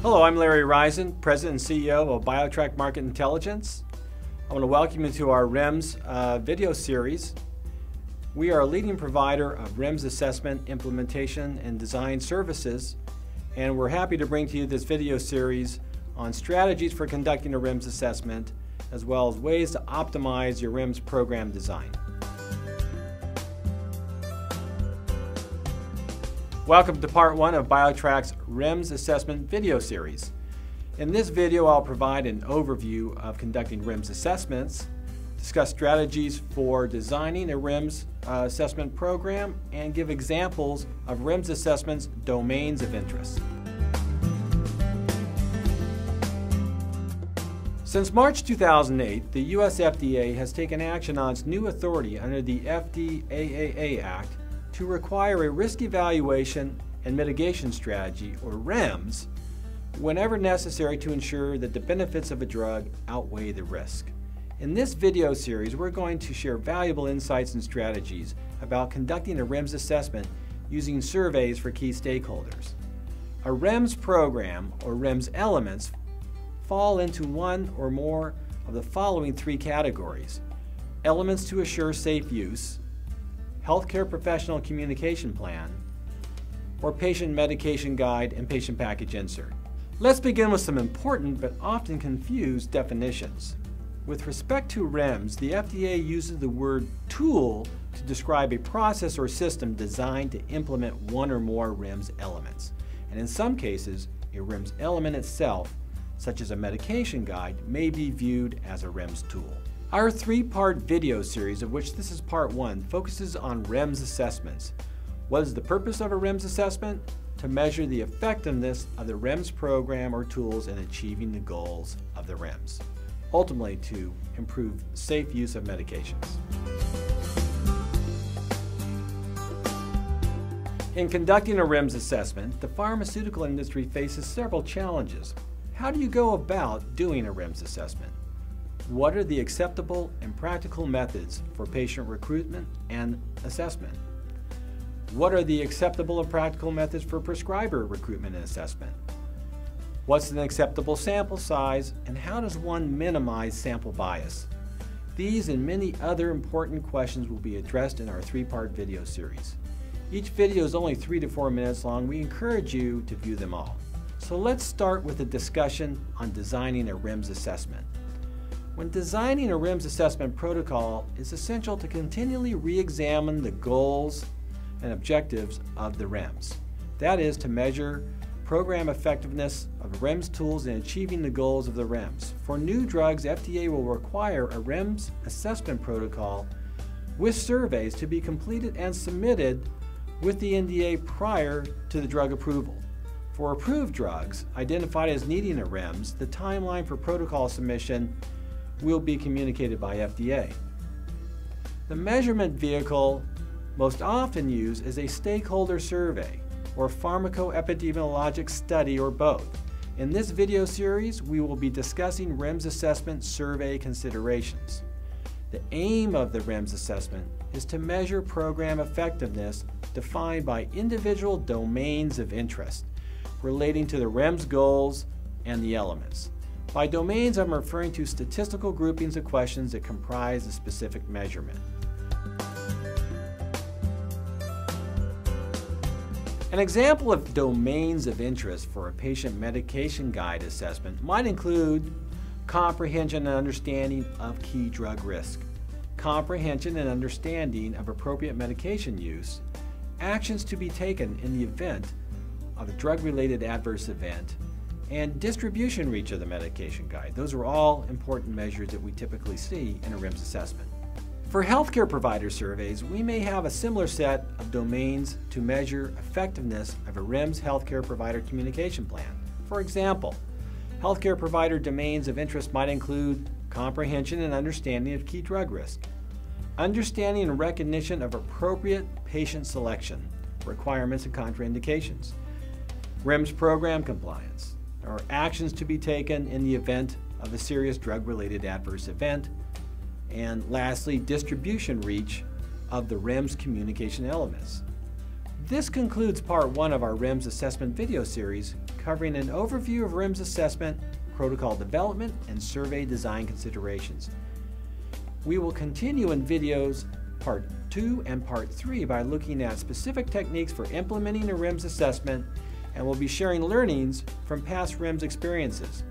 Hello, I'm Larry Risen, President and CEO of BioTrak Market Intelligence. I want to welcome you to our REMS video series. We are a leading provider of REMS assessment, implementation, and design services, and we're happy to bring to you this video series on strategies for conducting a REMS assessment, as well as ways to optimize your REMS program design. Welcome to part one of BioTrak's REMS assessment video series. In this video, I'll provide an overview of conducting REMS assessments, discuss strategies for designing a REMS assessment program, and give examples of REMS assessments' domains of interest. Since March 2008, the U.S. FDA has taken action on its new authority under the FDAA Act to require a risk evaluation and mitigation strategy, or REMS, whenever necessary to ensure that the benefits of a drug outweigh the risk. In this video series, we're going to share valuable insights and strategies about conducting a REMS assessment using surveys for key stakeholders. A REMS program, or REMS elements, fall into one or more of the following three categories: elements to assure safe use, healthcare professional communication plan, or patient medication guide and patient package insert. Let's begin with some important but often confused definitions. With respect to REMS, the FDA uses the word tool to describe a process or system designed to implement one or more REMS elements. And in some cases, a REMS element itself, such as a medication guide, may be viewed as a REMS tool. Our three-part video series, of which this is part one, focuses on REMS assessments. What is the purpose of a REMS assessment? To measure the effectiveness of the REMS program or tools in achieving the goals of the REMS, ultimately to improve safe use of medications. In conducting a REMS assessment, the pharmaceutical industry faces several challenges. How do you go about doing a REMS assessment? What are the acceptable and practical methods for patient recruitment and assessment? What are the acceptable and practical methods for prescriber recruitment and assessment? What's an acceptable sample size, and how does one minimize sample bias? These and many other important questions will be addressed in our three-part video series. Each video is only 3 to 4 minutes long. We encourage you to view them all. So let's start with a discussion on designing a REMS assessment. When designing a REMS assessment protocol, it's essential to continually re-examine the goals and objectives of the REMS. That is, to measure program effectiveness of REMS tools in achieving the goals of the REMS. For new drugs, FDA will require a REMS assessment protocol with surveys to be completed and submitted with the NDA prior to the drug approval. For approved drugs identified as needing a REMS, the timeline for protocol submission will be communicated by FDA. The measurement vehicle most often used is a stakeholder survey or pharmacoepidemiologic study, or both. In this video series, we will be discussing REMS assessment survey considerations. The aim of the REMS assessment is to measure program effectiveness defined by individual domains of interest relating to the REMS goals and the elements. By domains, I'm referring to statistical groupings of questions that comprise a specific measurement. An example of domains of interest for a patient medication guide assessment might include comprehension and understanding of key drug risk, comprehension and understanding of appropriate medication use, actions to be taken in the event of a drug-related adverse event, and distribution reach of the medication guide. Those are all important measures that we typically see in a REMS assessment. For healthcare provider surveys, we may have a similar set of domains to measure effectiveness of a REMS healthcare provider communication plan. For example, healthcare provider domains of interest might include comprehension and understanding of key drug risk, understanding and recognition of appropriate patient selection, requirements and contraindications, REMS program compliance, or actions to be taken in the event of a serious drug-related adverse event, and lastly, distribution reach of the REMS communication elements. This concludes part one of our REMS assessment video series covering an overview of RIMS assessment, protocol development, and survey design considerations. We will continue in videos Part 2 and Part 3 by looking at specific techniques for implementing a RIMS assessment, and we'll be sharing learnings from past RIMS experiences.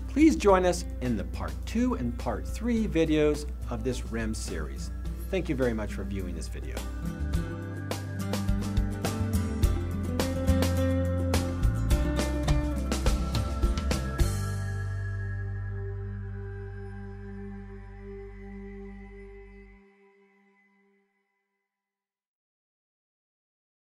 Please join us in the Part 2 and Part 3 videos of this RIMS series. Thank you very much for viewing this video.